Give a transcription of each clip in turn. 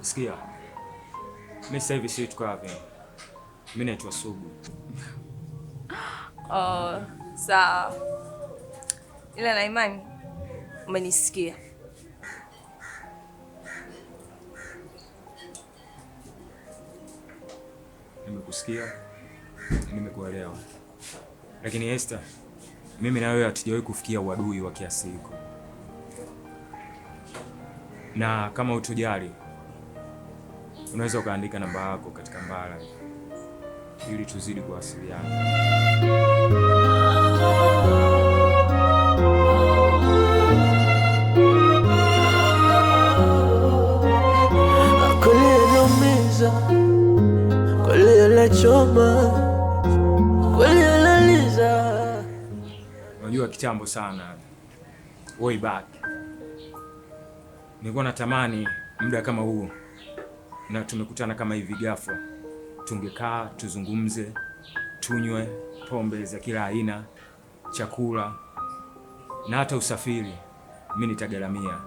Sikia. Mimi sasa hivi si tukawa. Mimi naitwa Sugu. Oh, sawa. Ila na imani umenisikia. Nimekusikia. Nimekuelewa. Lakini Esther, mimi na wewe hatujawahi kufikia uadui wa kiasi hiko. Na kama utojali, unaweza ukaandika namba yako katika mbala ili tuzidi kuwasiliana. Kweli naumiza, kweli nachoma, kweli naliza. Unajua kitambo sana, way back, nilikuwa natamani muda kama huu na tumekutana kama hivi ghafla, tungekaa tuzungumze, tunywe pombe za kila aina, chakula na hata usafiri mimi nitagharamia.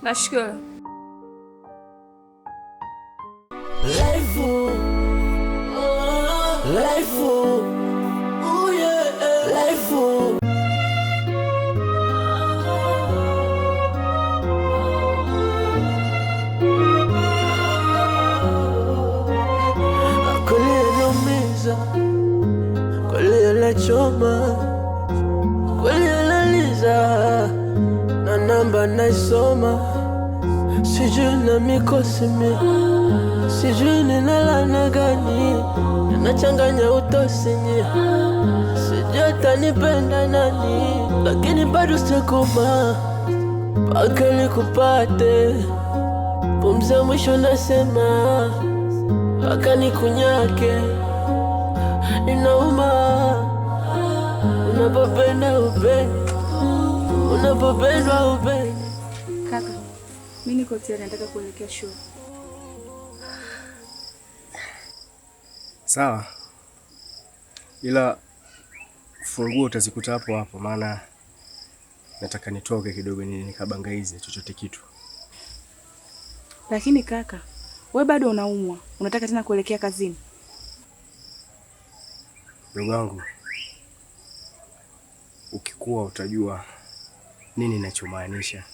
Nashukuru. Choma kweli analiza na namba naisoma, sijui na mikosi mi, sijui nina laana gani, nachanganya utosinye, sijui atanipenda nani, lakini bado sijakoma mpaka nikupate. Pumzi ya mwisho nasema mpaka nikunyake, inauma unapopenda upende, unapopendwa upende. Kaka, mimi niko tayari, nataka kuelekea shule. Sawa. Ila funguo utazikuta hapo hapo, maana nataka nitoke kidogo nikabangaize chochote kitu. Lakini kaka, wewe bado unaumwa, unataka tena kuelekea kazini? Ndugu wangu, ukikuwa utajua nini ninachomaanisha.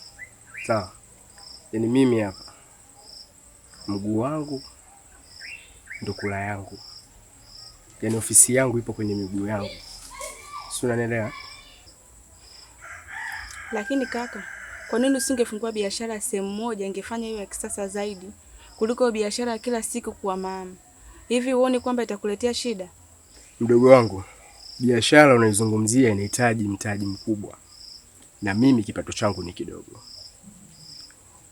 Sawa? Yaani mimi hapa mguu wangu ndo kula yangu. Yaani ofisi yangu ipo kwenye miguu yangu. Si unanielewa? Lakini kaka, kwa nini usingefungua biashara sehemu moja, ingefanya hiyo ya kisasa zaidi kuliko biashara ya kila siku kwa mama? Hivi uone kwamba itakuletea shida? Mdogo wangu, biashara unaizungumzia inahitaji mtaji mkubwa, na mimi kipato changu ni kidogo.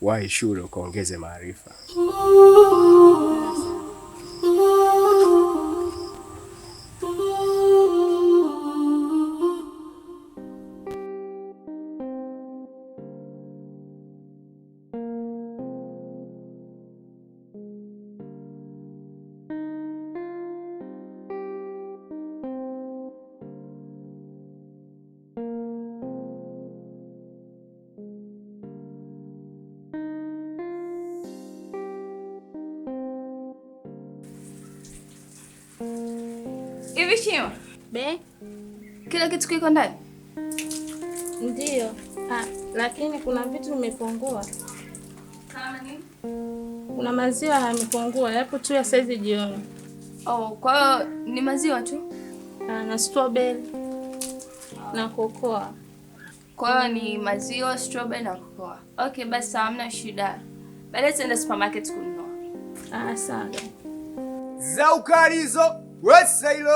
Wahi shule ukaongeze maarifa. Hivi Shima? Be? Kila kitu kiko ndani? Ndiyo. Lakini kuna vitu vimepungua. Kama nini? Kuna maziwa yamepungua, yapo tu ya saizi jioni. Oh, kwa hiyo ni maziwa tu? Na strawberry na kokoa. Kwa hiyo ni maziwa, strawberry na kokoa. Okay, basi hamna shida. Baadaye tuende supermarket kununua. Sawa. Za ukarizo wesailo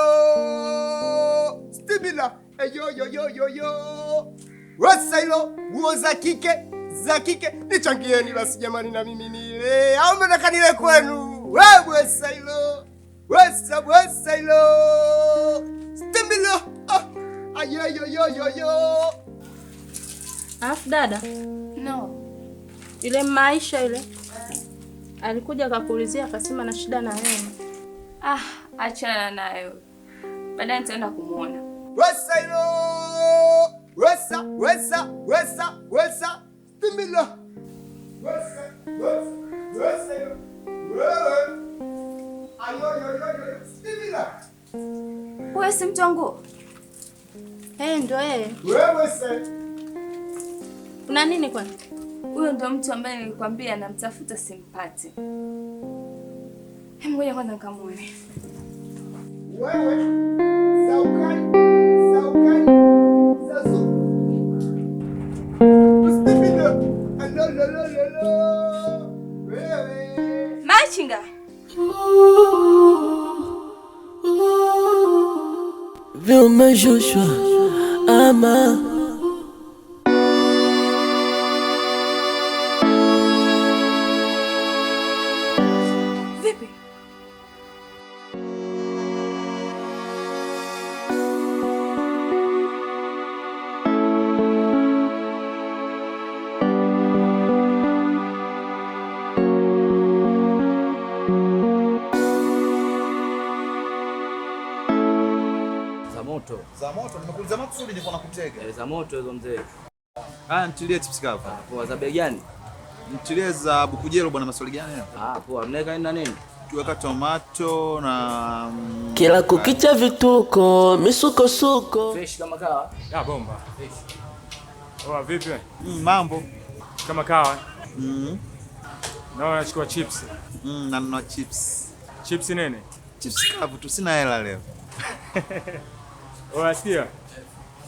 stimila yo wesailo nguo za kike nichangieni basi jamani, na mimi nile au mnataka nile kwenu? Wesailo wesailo stimila ayo. Alafu dada, No. Yule Maisha yule alikuja akakuulizia akasema na shida na wewe. Achana nayo. Baadaye nitaenda kumuona. Wesailo wesa Stimila. Wesa wewe. Ayo Stimila. Wewe si mtu wangu? Ndio yeye. Wewe sasa. Kuna nini kwani? Huyo ndo mtu ambaye nilikwambia namtafuta simpati. Ngoja kwanza nikamuone. Wewe Saukai. Zazu. Stephen. Alolo. Wewe. Machinga. Viumeshushwa ama vipi? Za moto nimekuuliza makusudi nilikuwa nakutega. Za moto hizo mzee. Haya nitilie chips kavu. Poa za bei gani? Nitilie za bukujelo bwana, maswali gani? Poa, mnaweka nini na nini? Tuweka tomato na kila kukicha vituko, misukosuko. Fresh kama kawa. Ya bomba. Fresh. Oa vipi? Mambo Kama kawa. Naona nachukua chips. Na chips. Chips nene? Chips kavu tu, sina hela leo. Unasikia?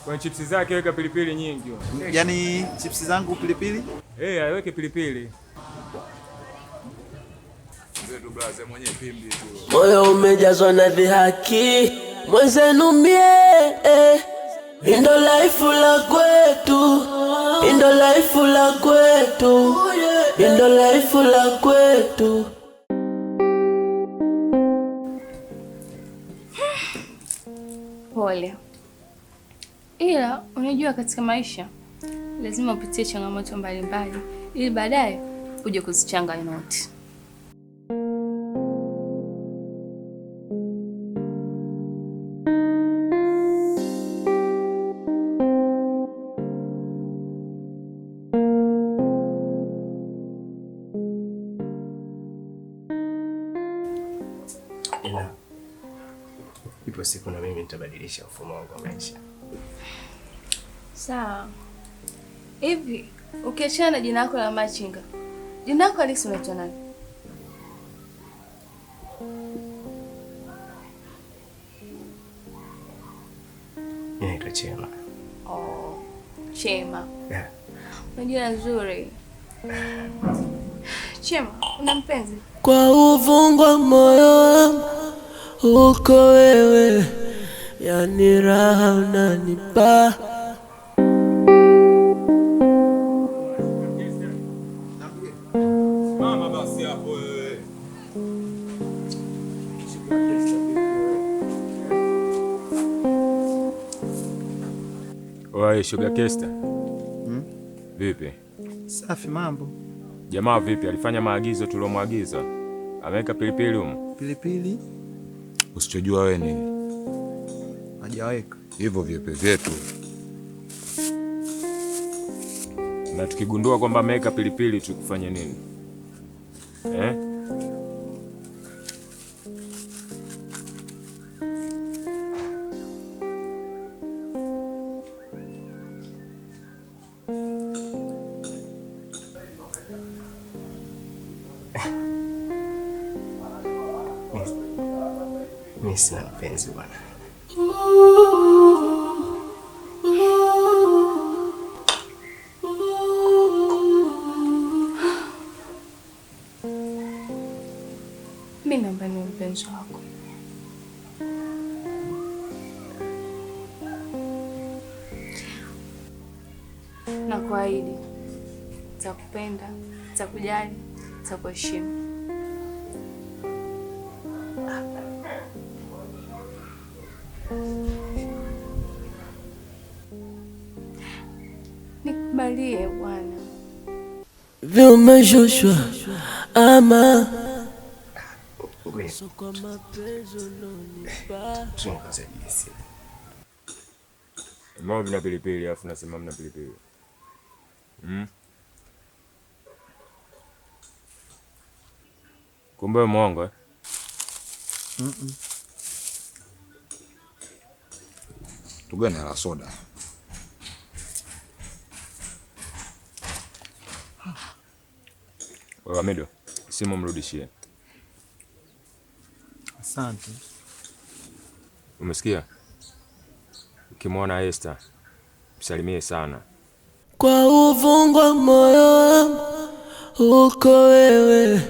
Kwa chips zake weka pilipili nyingi. Yaani chips zangu pilipili? Aweke pilipili. Ndio blaze mwenye pimbi tu. Moyo umejazwa na dhihaki, mwenzenu mie indo life la kwetu, indo life la kwetu, indo life la kwetu. Pole. Ila unajua katika maisha lazima upitie changamoto mbalimbali ili baadaye uje kuzichanga noti. Ila ipo siku na mimi nitabadilisha mfumo wangu wa maisha. Sawa. Hivi ukiachana na jina lako la Machinga, jina lako halisi unaitwa nani? Naitwa Chema. Chema. Yeah. Jina nzuri. Chema, una mpenzi? Kwa uvungu wa moyo wangu uko wewe, yani raha unanipa. Mama basi hapo wewe. Oye, Sugar Kester. Vipi? Safi mambo. Jamaa vipi? Alifanya maagizo tuliomwagiza? Ameweka pilipili huko? Pilipili? Usichojua wewe nini? Hajaweka. Hivyo vyepe vyetu. Na tukigundua kwamba ameweka pilipili tukufanye nini? Mimi sina mpenzi bwana. Mimi naomba ni mpenzi wako. Na kuahidi nitakupenda, nitakujali, nitakuheshimu. Nikubalie bwana. Viumeshushwa ama Kwa mapenzi unanipa. Mbona vina pilipili afu nasema mna pilipili? Kumbe mwongo eh? Tugane la soda. Wewe Hamidu, simu mrudishie. Asante. Umesikia? Ukimwona Esther, msalimie sana. Kwa uvungwa moyo wangu uko wewe,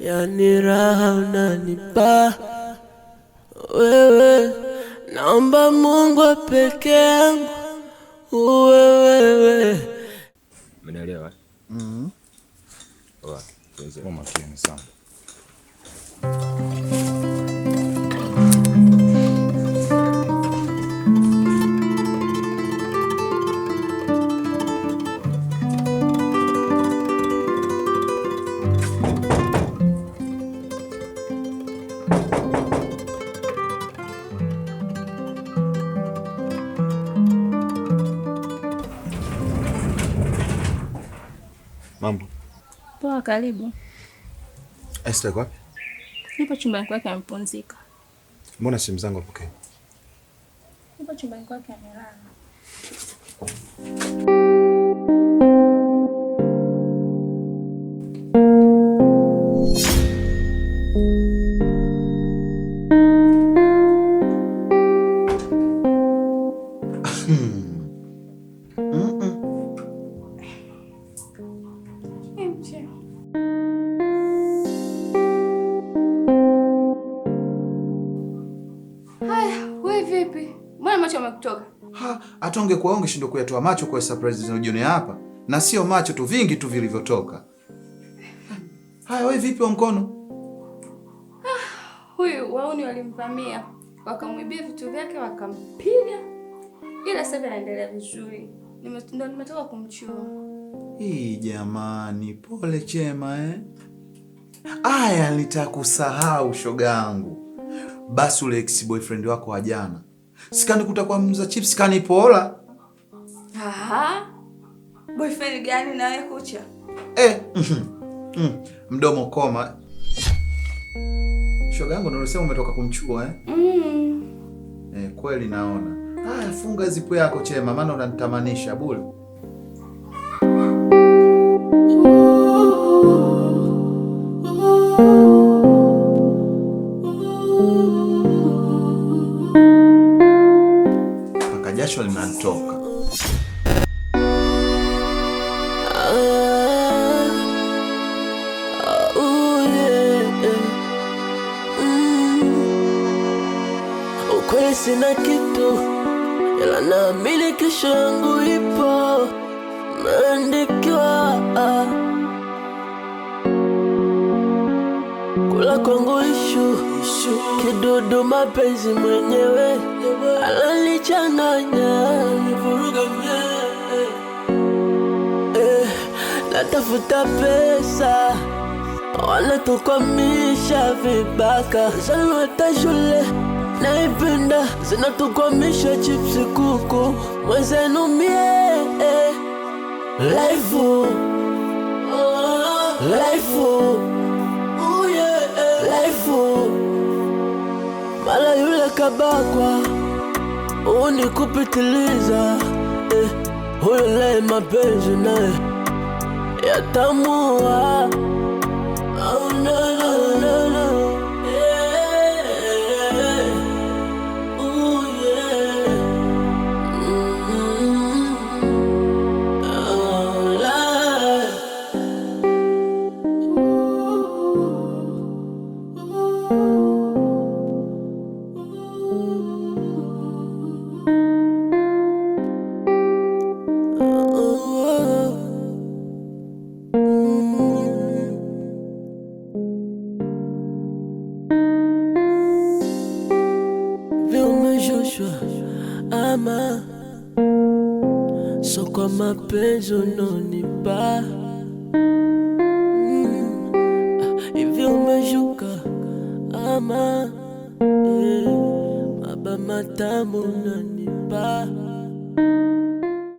yani raha unanipa wewe. Naomba Mungu peke yangu uwe wewe. Umeelewa? Oa, Kwa makini sana. Mambo. Poa, karibu. Esther yuko wapi? Nipo chumbani kwake amepumzika. Mbona simu zangu hapo? Nipo chumbani kwake amelala. Hata ungekuwa ungeshindwa kuyatoa macho kwa surprise zinazojionea hapa, na sio macho tu, vingi tu vilivyotoka. Haya, wewe vipi wa mkono? Huyu wauni walimvamia, wakamwibia vitu vyake, wakampiga. Ila sasa anaendelea vizuri. Nimetoka kumchua. Hii jamani, pole Chema Aya, nitakusahau shogangu. Basi ule ex boyfriend wako wa jana, sikani kutakuwa mza chips, sikani pola. Aha. Boyfriend gani na wewe kucha? Mdomo koma. Shogangu ndio unasema umetoka kumchua kweli naona. Haya, funga zipo yako Chema, maana unanitamanisha bure. Paka jasho linatoka. Ukweli sina kitu, ila naamini kesho yangu ipo, meandikiwa. Kula kwangu ishu, kidudu mapenzi mwenyewe ananichanganya, nivuruga natafuta pesa, wanatukwamisha vibaka. Zanata shule naipenda, zinatukwamisha chipsi kuku, mwenzenu mie Laifu Laifu mala yule kabakwa, uni kupitiliza ule mapenzi naye yatamua. Oh no no no no. Ooh yeah. Oh Lord. Ama so kwa mapenzi unonipa hivi umeshuka ama maba matamu unanipa.